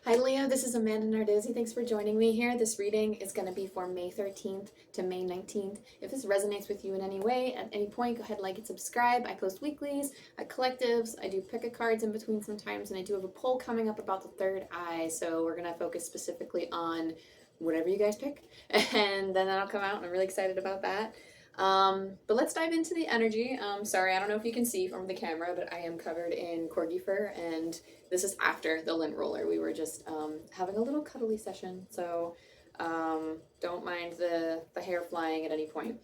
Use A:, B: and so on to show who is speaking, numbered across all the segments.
A: Hi Leo, this is Amanda Nardozzi. Thanks for joining me here. This reading is going to be for May 13th to May 19th. If this resonates with you in any way, at any point, go ahead, like and subscribe. I post weeklies, at collectives, I do pick-a-cards in between sometimes, and I do have a poll coming up about the third eye, so we're going to focus specifically on whatever you guys pick, and then that'll come out, and I'm really excited about that. But let's dive into the energy. Sorry, I don't know if you can see from the camera, but I am covered in corgi fur, and this is after the lint roller. We were just having a little cuddly session, so don't mind the hair flying at any point.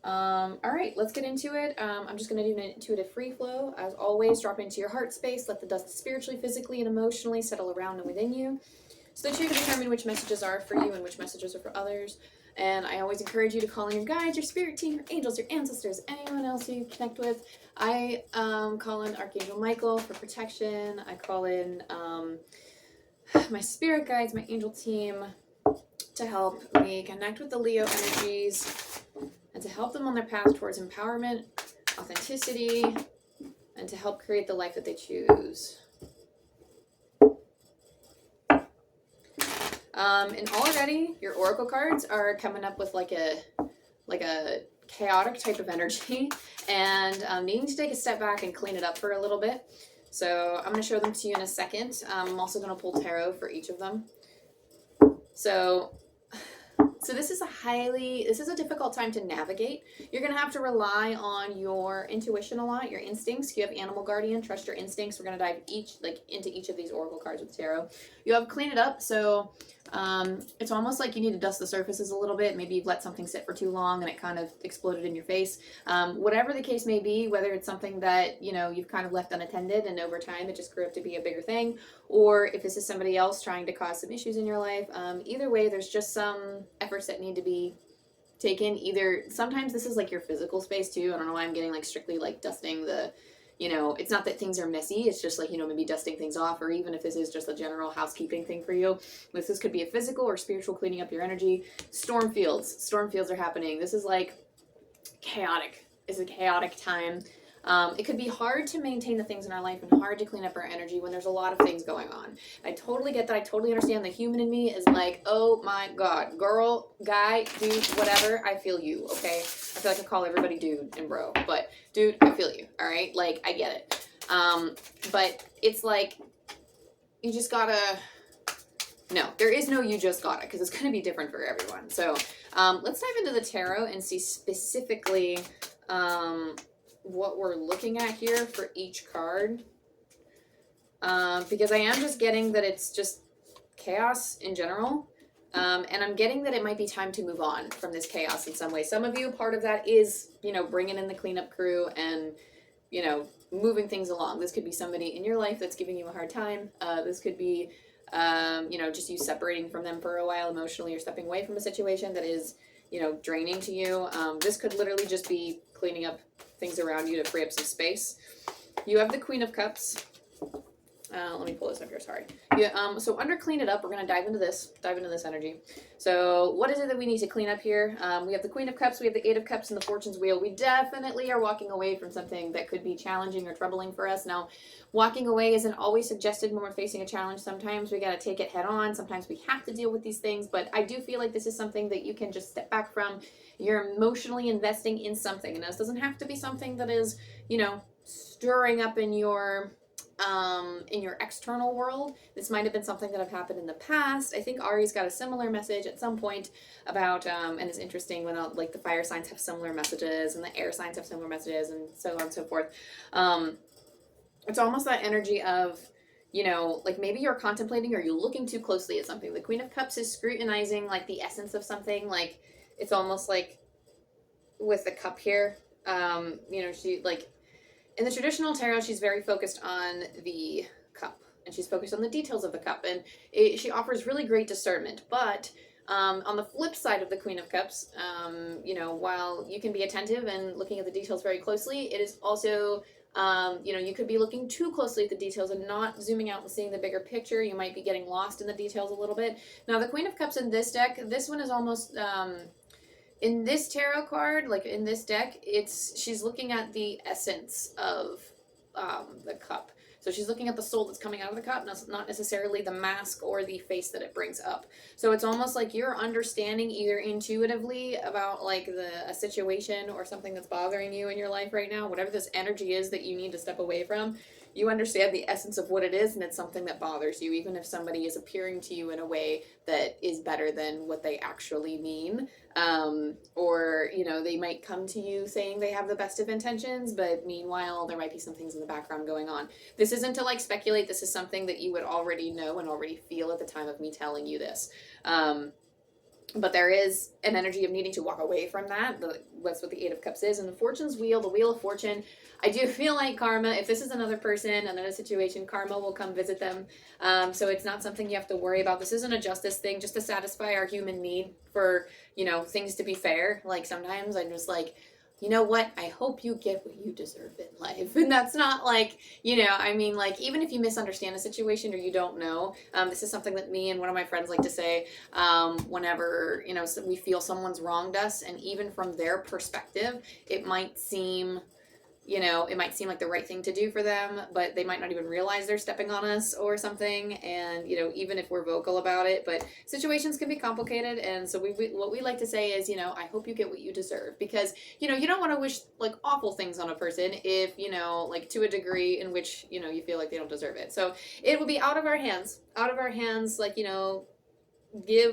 A: All right, let's get into it. I'm just going to do an intuitive free flow. As always, drop into your heart space. Let the dust spiritually, physically, and emotionally settle around and within you so that you can determine which messages are for you and which messages are for others. And I always encourage you to call in your guides, your spirit team, your angels, your ancestors, anyone else you connect with. I call in Archangel Michael for protection. I call in my spirit guides, my angel team, to help me connect with the Leo energies and to help them on their path towards empowerment, authenticity, and to help create the life that they choose. And already your oracle cards are coming up with like a chaotic type of energy and needing to take a step back and clean it up for a little bit. So I'm going to show them to you in a second. I'm also going to pull tarot for each of them. So this is a difficult time to navigate. You're going to have to rely on your intuition a lot, your instincts. You have animal guardian, trust your instincts. We're going to dive into each of these oracle cards with tarot. You have clean it up. So it's almost like you need to dust the surfaces a little bit. Maybe you've let something sit for too long and it kind of exploded in your face. Whatever the case may be, whether it's something that, you've kind of left unattended and over time it just grew up to be a bigger thing, or if this is somebody else trying to cause some issues in your life, either way, there's just some efforts that need to be taken. Either sometimes this is like your physical space too. I don't know why I'm getting like strictly like dusting the, it's not that things are messy. It's just like, maybe dusting things off, or even if this is just a general housekeeping thing for you, this could be a physical or spiritual cleaning up your energy. Storm fields are happening. This is like chaotic. It's a chaotic time. It could be hard to maintain the things in our life and hard to clean up our energy when there's a lot of things going on. I totally get that. I totally understand. The human in me is like, oh my God, girl, guy, dude, whatever. I feel you, okay? I feel like I call everybody dude and bro, but dude, I feel you, all right? Like, I get it. But it's like, you just gotta, no, there is no you just gotta, because it's going to be different for everyone. So let's dive into the tarot and see specifically what we're looking at here for each card, because I am just getting that it's just chaos in general, and I'm getting that it might be time to move on from this chaos in some way. Some of you, part of that is, bringing in the cleanup crew and, moving things along. This could be somebody in your life that's giving you a hard time. This could be, just you separating from them for a while emotionally, or stepping away from a situation that is, draining to you. This could literally just be cleaning up things around you to free up some space. You have the Queen of Cups. Let me pull this up here, sorry. Yeah, so under clean it up, we're going to dive into this energy. So what is it that we need to clean up here? We have the Queen of Cups, we have the Eight of Cups, and the Fortune's Wheel. We definitely are walking away from something that could be challenging or troubling for us. Now, walking away isn't always suggested when we're facing a challenge. Sometimes we got to take it head on. Sometimes we have to deal with these things, but I do feel like this is something that you can just step back from. You're emotionally investing in something, and this doesn't have to be something that is, stirring up in your external world. This might have been something that have happened in the past. I think Ari's got a similar message at some point about, and it's interesting when like the fire signs have similar messages and the air signs have similar messages and so on and so forth. It's almost that energy of, like maybe you're contemplating or you're looking too closely at something. The Queen of Cups is scrutinizing like the essence of something. Like it's almost like with the cup here, she like, in the traditional tarot, she's very focused on the cup, and she's focused on the details of the cup, and she offers really great discernment. But on the flip side of the Queen of Cups, while you can be attentive and looking at the details very closely, it is also, you could be looking too closely at the details and not zooming out and seeing the bigger picture. You might be getting lost in the details a little bit. Now, the Queen of Cups in this deck, this one is almost... in this tarot card, like in this deck, she's looking at the essence of the cup. So she's looking at the soul that's coming out of the cup, not necessarily the mask or the face that it brings up. So it's almost like you're understanding either intuitively about like a situation or something that's bothering you in your life right now, whatever this energy is that you need to step away from. You understand the essence of what it is, and it's something that bothers you, even if somebody is appearing to you in a way that is better than what they actually mean. Or, you know, they might come to you saying they have the best of intentions, but meanwhile, there might be some things in the background going on. This isn't to like speculate. This is something that you would already know and already feel at the time of me telling you this. But there is an energy of needing to walk away from that. That's what the Eight of Cups is. And the Fortune's Wheel, the Wheel of Fortune, I do feel like karma, if this is another person, another situation, karma will come visit them. So it's not something you have to worry about. This isn't a justice thing, just to satisfy our human need for, you know, things to be fair. Like sometimes I'm just like, you know what? I hope you get what you deserve in life. And that's not like, you know, I mean, like, even if you misunderstand a situation or you don't know, this is something that me and one of my friends like to say whenever, you know, we feel someone's wronged us. And even from their perspective, it might seem, you know, it might seem like the right thing to do for them, but they might not even realize they're stepping on us or something. And, you know, even if we're vocal about it, but situations can be complicated. And so what we like to say is, you know, I hope you get what you deserve, because, you know, you don't want to wish like awful things on a person if, you know, like to a degree in which, you know, you feel like they don't deserve it. So it will be out of our hands, like, you know,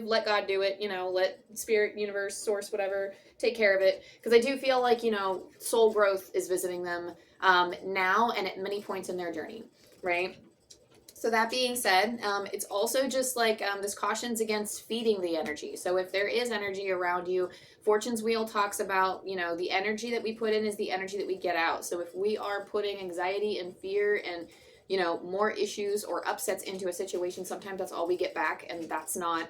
A: let God do it, you know, let spirit, universe, source, whatever, take care of it. Because I do feel like, you know, soul growth is visiting them now and at many points in their journey, right? So that being said, it's also just like this cautions against feeding the energy. So if there is energy around you, Fortune's Wheel talks about, you know, the energy that we put in is the energy that we get out. So if we are putting anxiety and fear and, you know, more issues or upsets into a situation, sometimes that's all we get back, and that's not,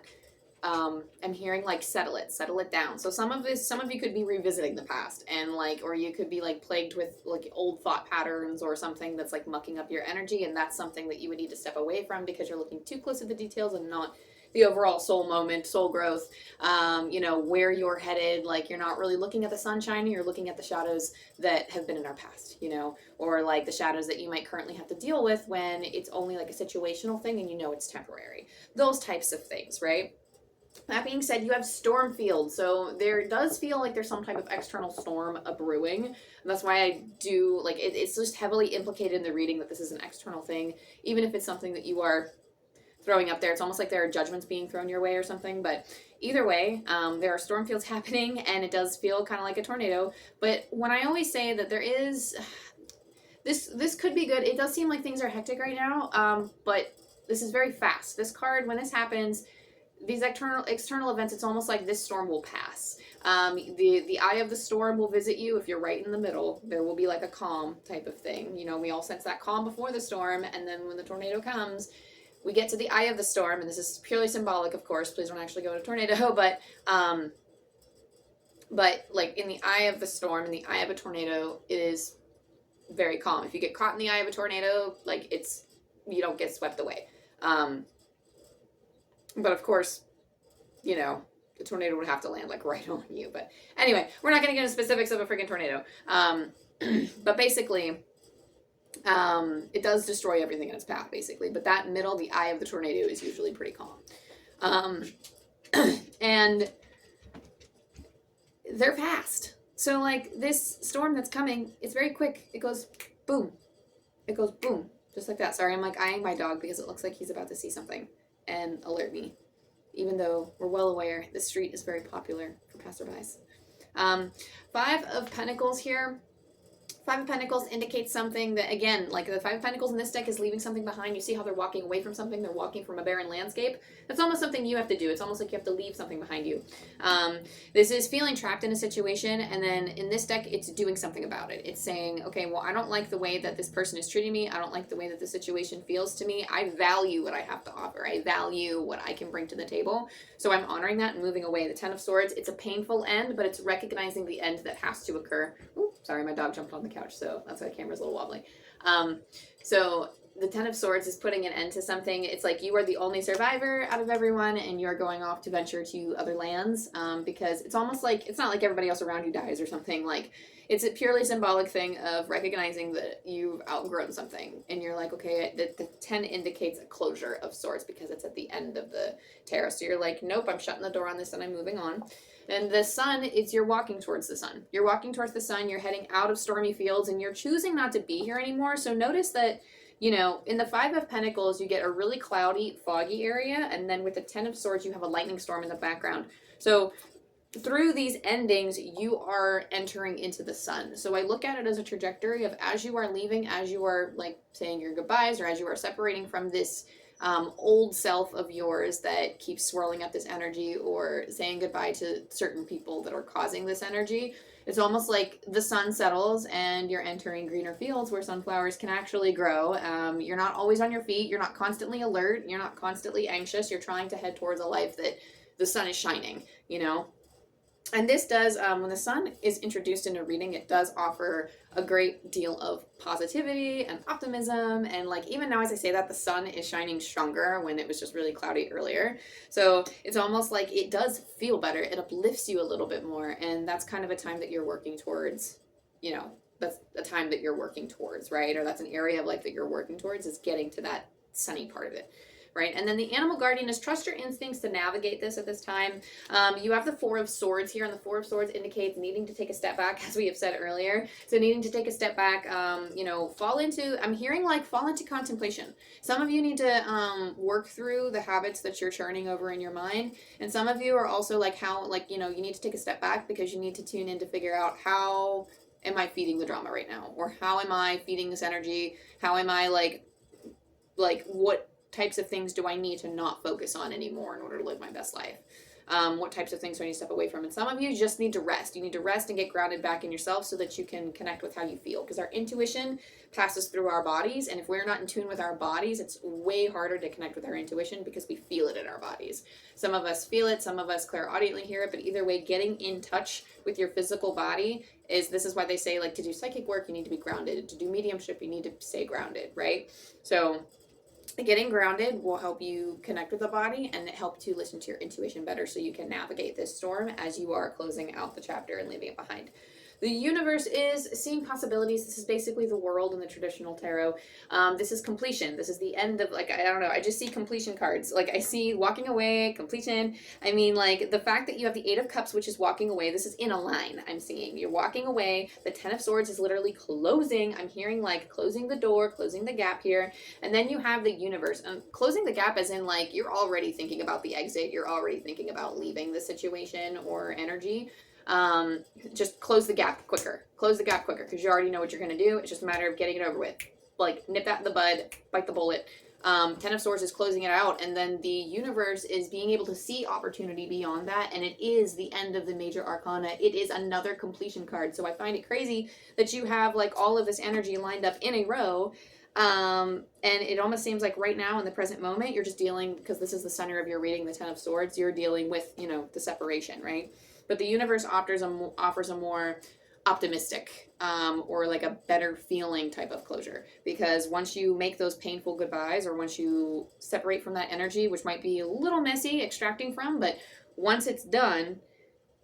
A: I'm hearing like settle it down. So some of you could be revisiting the past, and like, or you could be like plagued with like old thought patterns or something that's like mucking up your energy, and that's something that you would need to step away from because you're looking too close to the details and not the overall soul moment, soul growth, you know, where you're headed. Like you're not really looking at the sunshine, you're looking at the shadows that have been in our past, you know, or like the shadows that you might currently have to deal with when it's only like a situational thing and you know it's temporary. Those types of things, right? That being said, you have storm field. So there does feel like there's some type of external storm brewing. And that's why I do, like, it's just heavily implicated in the reading that this is an external thing. Even if it's something that you are throwing up there, it's almost like there are judgments being thrown your way or something. But either way, there are storm fields happening, and it does feel kind of like a tornado. But when I always say that there is, this could be good. It does seem like things are hectic right now, but this is very fast. This card, when this happens, these external events, it's almost like this storm will pass. The eye of the storm will visit you if you're right in the middle. There will be like a calm type of thing. You know, we all sense that calm before the storm, and then when the tornado comes, we get to the eye of the storm, and this is purely symbolic, of course. Please don't actually go to tornado, but like in the eye of the storm, in the eye of a tornado, it is very calm. If you get caught in the eye of a tornado, like you don't get swept away. But of course, you know, the tornado would have to land like right on you. But anyway, we're not going to get into specifics of a freaking tornado. But basically, it does destroy everything in its path, basically. But that middle, the eye of the tornado, is usually pretty calm. And they're fast. So like this storm that's coming, it's very quick. It goes boom. It goes boom. Just like that. Sorry, I'm like eyeing my dog because it looks like he's about to see something and alert me, even though we're well aware the street is very popular for passerbys. Five of Pentacles here. Five of Pentacles indicates something that, again, like the Five of Pentacles in this deck is leaving something behind. You see how they're walking away from something? They're walking from a barren landscape. That's almost something you have to do. It's almost like you have to leave something behind you. This is feeling trapped in a situation, and then in this deck, it's doing something about it. It's saying, okay, well, I don't like the way that this person is treating me. I don't like the way that the situation feels to me. I value what I have to offer. I value what I can bring to the table. So I'm honoring that and moving away. The Ten of Swords, it's a painful end, but it's recognizing the end that has to occur. Ooh, sorry, my dog jumped on the couch, so that's why the camera's a little wobbly. So the Ten of Swords is putting an end to something. It's like you are the only survivor out of everyone, and you're going off to venture to other lands, because it's almost like, it's not like everybody else around you dies or something. Like, it's a purely symbolic thing of recognizing that you've outgrown something, and you're like, okay, the 10 indicates a closure of sorts because it's at the end of the tarot. So you're like, nope, I'm shutting the door on this and I'm moving on. And the sun is, you're walking towards the sun. You're walking towards the sun, you're heading out of stormy fields, and you're choosing not to be here anymore. So notice that, you know, in the Five of Pentacles, you get a really cloudy, foggy area, and then with the Ten of Swords, you have a lightning storm in the background. So through these endings, you are entering into the sun. So I look at it as a trajectory of, as you are leaving, as you are like saying your goodbyes, or as you are separating from this old self of yours that keeps swirling up this energy, or saying goodbye to certain people that are causing this energy. It's almost like the sun settles and you're entering greener fields where sunflowers can actually grow. You're not always on your feet. You're not constantly alert. You're not constantly anxious. You're trying to head towards a life that the sun is shining, you know? And this does, when the sun is introduced in a reading, it does offer a great deal of positivity and optimism. And like, even now as I say that, the sun is shining stronger when it was just really cloudy earlier. So it's almost like it does feel better. It uplifts you a little bit more. And that's kind of a time that you're working towards, you know, that's a time that you're working towards, right? Or that's an area of life that you're working towards, is getting to that sunny part of it. Right? And then the animal guardian is trust your instincts to navigate this at this time. You have the Four of Swords here, and the Four of Swords indicates needing to take a step back, as we have said earlier. So needing to take a step back, you know, fall into contemplation. Some of you need to work through the habits that you're churning over in your mind. And some of you are also like, you know, you need to take a step back because you need to tune in to figure out, how am I feeding the drama right now? Or how am I feeding this energy? How am I like what types of things do I need to not focus on anymore in order to live my best life? What types of things do I need to step away from? And some of you just need to rest. You need to rest and get grounded back in yourself so that you can connect with how you feel. Because our intuition passes through our bodies. And if we're not in tune with our bodies, it's way harder to connect with our intuition because we feel it in our bodies. Some of us feel it. Some of us clairaudiently hear it. But either way, getting in touch with your physical body this is why they say, like, to do psychic work, you need to be grounded. To do mediumship, you need to stay grounded, right? So getting grounded will help you connect with the body and help to listen to your intuition better so you can navigate this storm as you are closing out the chapter and leaving it behind. The universe is seeing possibilities. This is basically the world in the traditional tarot. This is completion. This is the end of, like, I don't know. I just see completion cards. Like, I see walking away, completion. I mean, like, the fact that you have the Eight of Cups, which is walking away. This is in a line, I'm seeing. You're walking away. The Ten of Swords is literally closing. I'm hearing, like, closing the door, closing the gap here. And then you have the universe. Closing the gap as in, like, you're already thinking about the exit. You're already thinking about leaving the situation or energy. Just close the gap quicker because you already know what you're going to do. It's just a matter of getting it over with. Like, nip that in the bud, bite the bullet. Ten of Swords is closing it out, and then the universe is being able to see opportunity beyond that, and it is the end of the major arcana. It is another completion card. So I find it crazy that you have like all of this energy lined up in a row. And it almost seems like right now in the present moment, you're just dealing, because this is the center of your reading, the Ten of Swords, you're dealing with, you know, the separation, right? But the universe offers a more optimistic or like a better feeling type of closure, because once you make those painful goodbyes, or once you separate from that energy, which might be a little messy extracting from, but once it's done,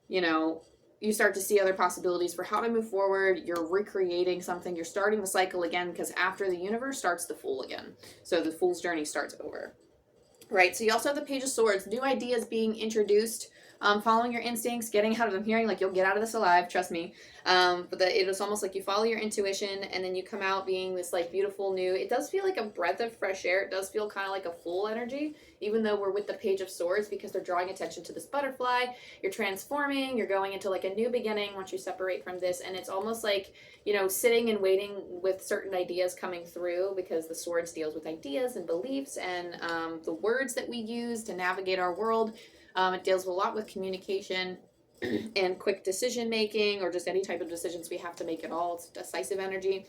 A: you know, you start to see other possibilities for how to move forward. You're recreating something. You're starting the cycle again, because after the universe starts the Fool again. So the Fool's journey starts over. Right, so you also have the Page of Swords, new ideas being introduced, following your instincts, getting out of them, hearing, like, you'll get out of this alive, trust me. But it was almost like you follow your intuition, and then you come out being this, like, beautiful new, it does feel like a breath of fresh air. It does feel kind of like a Fool energy, even though we're with the Page of Swords, because they're drawing attention to this butterfly. You're transforming, you're going into, like, a new beginning once you separate from this, and it's almost like, you know, sitting and waiting with certain ideas coming through, because the Swords deals with ideas and beliefs and the words that we use to navigate our world. It deals a lot with communication and quick decision making, or just any type of decisions we have to make at all. It's decisive energy.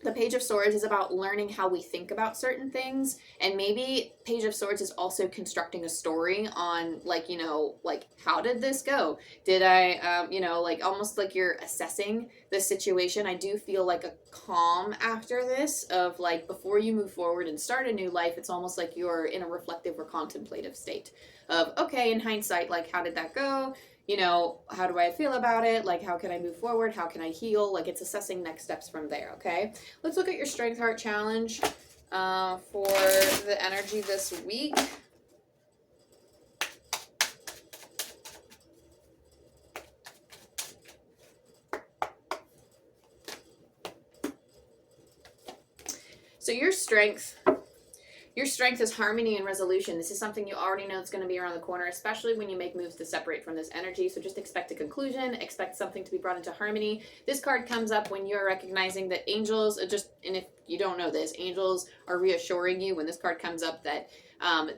A: The Page of Swords is about learning how we think about certain things, and maybe Page of Swords is also constructing a story on, like, you know, like, how did this go? Did I, you know, like, almost like you're assessing the situation. I do feel like a calm after this, of like, before you move forward and start a new life, it's almost like you're in a reflective or contemplative state of, okay, in hindsight, like, how did that go? You know, how do I feel about it? Like, how can I move forward? How can I heal? Like, it's assessing next steps from there, okay? Let's look at your Strength Heart Challenge for the energy this week. So your strength is harmony and resolution. This is something you already know it's going to be around the corner, especially when you make moves to separate from this energy. So just expect a conclusion, expect something to be brought into harmony. This card comes up when you're recognizing that angels, and if you don't know this, angels are reassuring you when this card comes up that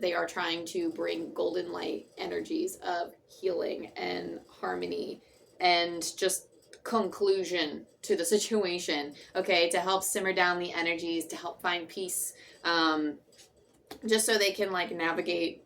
A: they are trying to bring golden light energies of healing and harmony and just conclusion to the situation, okay, to help simmer down the energies, to help find peace, just so they can like navigate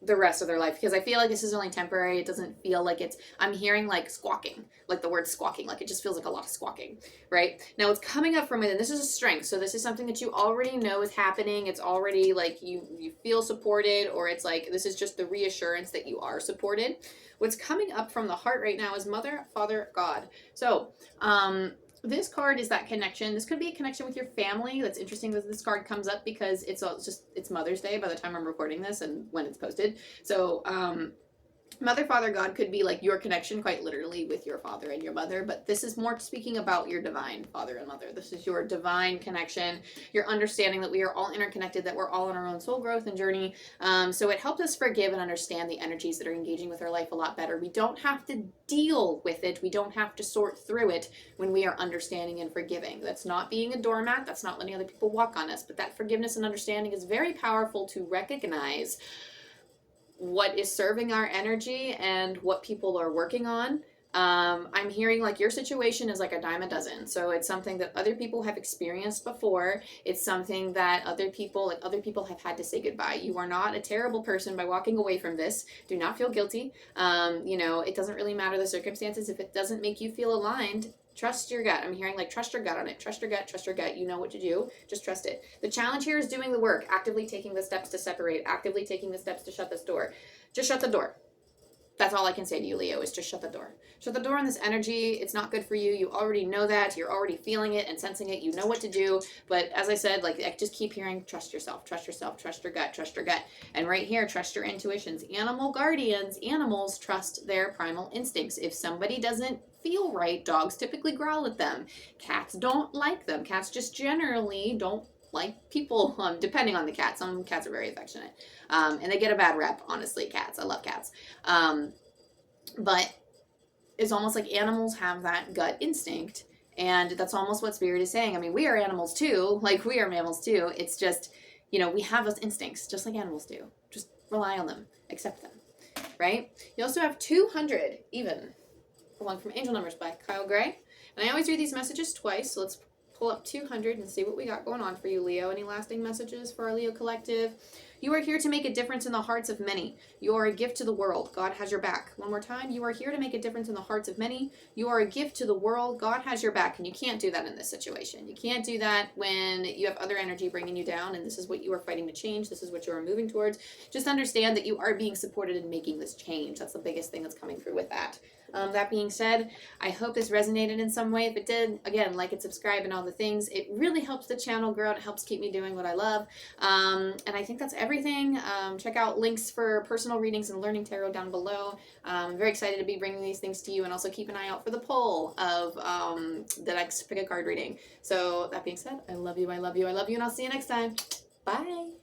A: the rest of their life, because I feel like this is only temporary. It doesn't feel like I'm hearing like squawking, like the word squawking, like it just feels like a lot of squawking, right? Now it's coming up from within. This is a strength, so this is something that you already know is happening. It's already like you feel supported, or it's like this is just the reassurance that you are supported. What's coming up from the heart right now is Mother, Father, God. So this card is that connection. This could be a connection with your family. That's interesting that this card comes up because it's Mother's Day by the time I'm recording this and when it's posted. So Mother, Father, God could be like your connection quite literally with your father and your mother, but this is more speaking about your divine father and mother. This is your divine connection, your understanding that we are all interconnected, that we're all on our own soul growth and journey. So it helps us forgive and understand the energies that are engaging with our life a lot better. We don't have to deal with it. We don't have to sort through it when we are understanding and forgiving. That's not being a doormat. That's not letting other people walk on us, but that forgiveness and understanding is very powerful to recognize what is serving our energy and what people are working on. I'm hearing like your situation is like a dime a dozen. So it's something that other people have experienced before. It's something that other people have had to say goodbye. You are not a terrible person by walking away from this. Do not feel guilty. You know, it doesn't really matter the circumstances. If it doesn't make you feel aligned, trust your gut. I'm hearing like trust your gut on it. Trust your gut, trust your gut. You know what to do. Just trust it. The challenge here is doing the work, actively taking the steps to separate, actively taking the steps to shut this door. Just shut the door. That's all I can say to you, Leo, is just shut the door. Shut the door on this energy. It's not good for you. You already know that. You're already feeling it and sensing it. You know what to do. But as I said, like, I just keep hearing, trust yourself, trust yourself, trust your gut, trust your gut. And right here, trust your intuitions. Animal guardians, animals trust their primal instincts. If somebody doesn't feel right, dogs typically growl at them. Cats don't like them. Cats just generally don't like people, depending on the cat. Some cats are very affectionate. And they get a bad rep, honestly, cats. I love cats. But it's almost like animals have that gut instinct. And that's almost what Spirit is saying. I mean, we are animals too. Like, we are mammals too. It's just, you know, we have those instincts just like animals do. Just rely on them. Accept them. Right? You also have 200 even. One from Angel Numbers by Kyle Gray. And I always read these messages twice. So let's pull up 200 and see what we got going on for you, Leo. Any lasting messages for our Leo collective? You are here to make a difference in the hearts of many. You are a gift to the world. God has your back. One more time. You are here to make a difference in the hearts of many. You are a gift to the world. God has your back. And you can't do that in this situation. You can't do that when you have other energy bringing you down, and this is what you are fighting to change. This is what you are moving towards. Just understand that you are being supported in making this change. That's the biggest thing that's coming through with that. That being said, I hope this resonated in some way. If it did, again, like and subscribe and all the things. It really helps the channel grow and it helps keep me doing what I love. And I think that's everything. Check out links for personal readings and learning tarot down below. I'm very excited to be bringing these things to you, and also keep an eye out for the poll of the next pick a card reading. So that being said, I love you, I love you, I love you, and I'll see you next time. Bye.